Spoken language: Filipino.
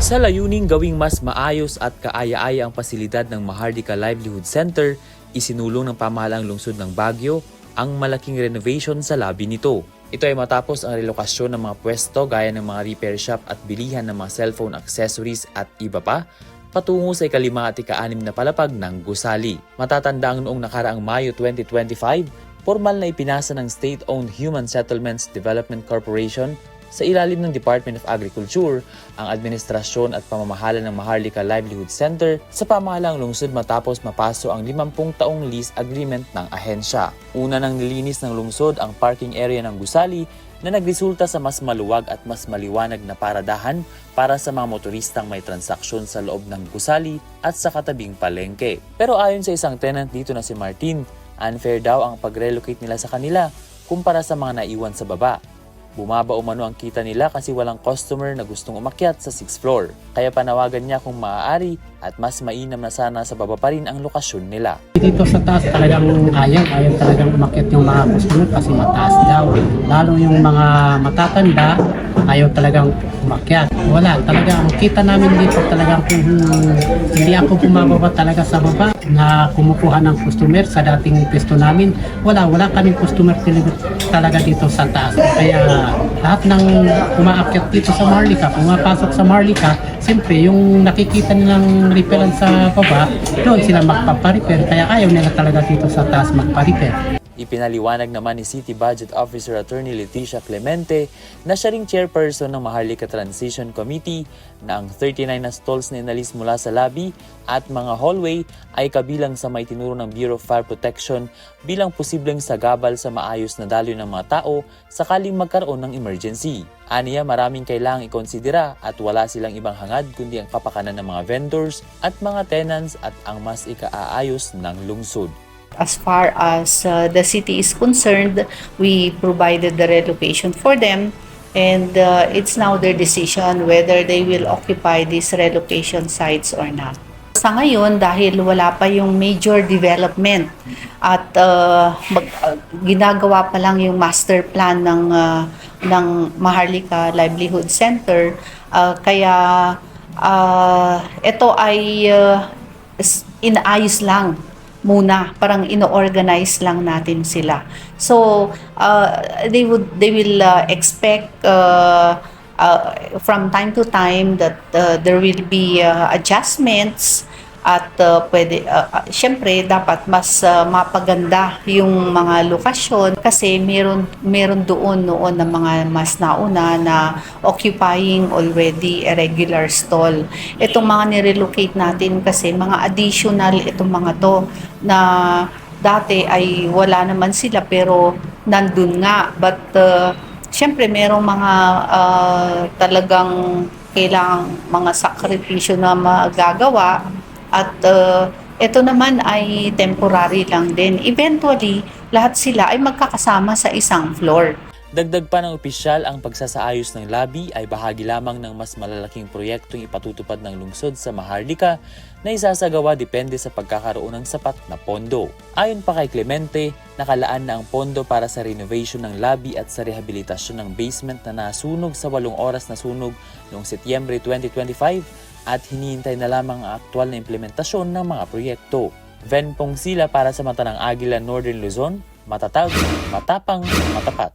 Sa layuning gawing mas maayos at kaaya-aya ang pasilidad ng Mahardika Livelihood Center, isinulong ng pamahalaang lungsod ng Baguio ang malaking renovation sa labi nito. Ito ay matapos ang relokasyon ng mga pwesto gaya ng mga repair shop at bilihan ng mga cellphone accessories at iba pa, patungo sa ika-5 at ika-6 na palapag ng gusali. Matatandang noong nakaraang Mayo 2025, formal na ipinasa ng State-Owned Human Settlements Development Corporation sa ilalim ng Department of Agriculture ang administrasyon at pamamahala ng Mahardika Livelihood Center sa pamahalaang lungsod matapos mapaso ang 50 taong lease agreement ng ahensya. Una nang nilinis ng lungsod ang parking area ng gusali na nagresulta sa mas maluwag at mas maliwanag na paradahan para sa mga motoristang may transaksyon sa loob ng gusali at sa katabing palengke. Pero ayon sa isang tenant dito na si Martin, unfair daw ang pag-relocate nila sa kanila kumpara sa mga naiwan sa baba. Bumaba umano ang kita nila kasi walang customer na gustong umakyat sa 6th floor. Kaya panawagan niya kung maaari at mas mainam na sana sa baba pa rin ang lokasyon nila. Dito sa taas talagang ayaw talagang umakyat yung mga customer kasi mataas daw. Lalo yung mga matatanda, ayaw talagang umakyat. Wala, talaga ang kita namin dito talagang kung hindi ako bumababa talaga sa baba na kumukuha ng customer sa dating pwesto namin. Wala kaming customer talaga dito sa taas. Kaya lahat ng umaakyat dito sa Mahardika, pumapasok sa Mahardika, siyempre yung nakikita nilang repairan sa baba, doon sila magpaparepair. Kaya ayaw nila talaga dito sa taas magparepair. Ipinaliwanag naman ni City Budget Officer Attorney Leticia Clemente na siya ring chairperson ng Mahardika Transition Committee na ang 39 na stalls na inalis mula sa lobby at mga hallway ay kabilang sa may tinuro ng Bureau of Fire Protection bilang posibleng sagabal sa maayos na daloy ng mga tao sakaling magkaroon ng emergency. Aniya maraming kailangang ikonsidera at wala silang ibang hangad kundi ang kapakanan ng mga vendors at mga tenants at ang mas ikaaayos ng lungsod. As far as the city is concerned, we provided the relocation for them, and it's now their decision whether they will occupy these relocation sites or not. Sa ngayon, dahil wala pa yung major development at ginagawa pa lang yung master plan ng Mahardika Livelihood Center, kaya ito ay inaayos lang muna, parang ino-organize lang natin sila. So they will expect from time to time that there will be adjustments at syempre dapat mas mapaganda yung mga lokasyon kasi meron doon noon na mga mas nauna na occupying already a regular stall. Itong mga nirelocate natin kasi mga additional itong mga to na dati ay wala naman sila pero nandun nga, but syempre merong mga talagang kailangang mga sakripisyo na magagawa. At ito naman ay temporary lang din. Eventually, lahat sila ay magkakasama sa isang floor. Dagdag pa ng opisyal, ang pagsasaayos ng lobby ay bahagi lamang ng mas malalaking proyektong ipatutupad ng lungsod sa Mahardika na isasagawa depende sa pagkakaroon ng sapat na pondo. Ayon pa kay Clemente, nakalaan na ang pondo para sa renovation ng lobby at sa rehabilitasyon ng basement na nasunog sa 8 oras na sunog noong Setyembre 2025 at hinihintay na lamang ang aktwal na implementasyon ng mga proyekto. Ven Pong Sila para sa Mata ng Agila, Northern Luzon, matatag, matapang, matapat.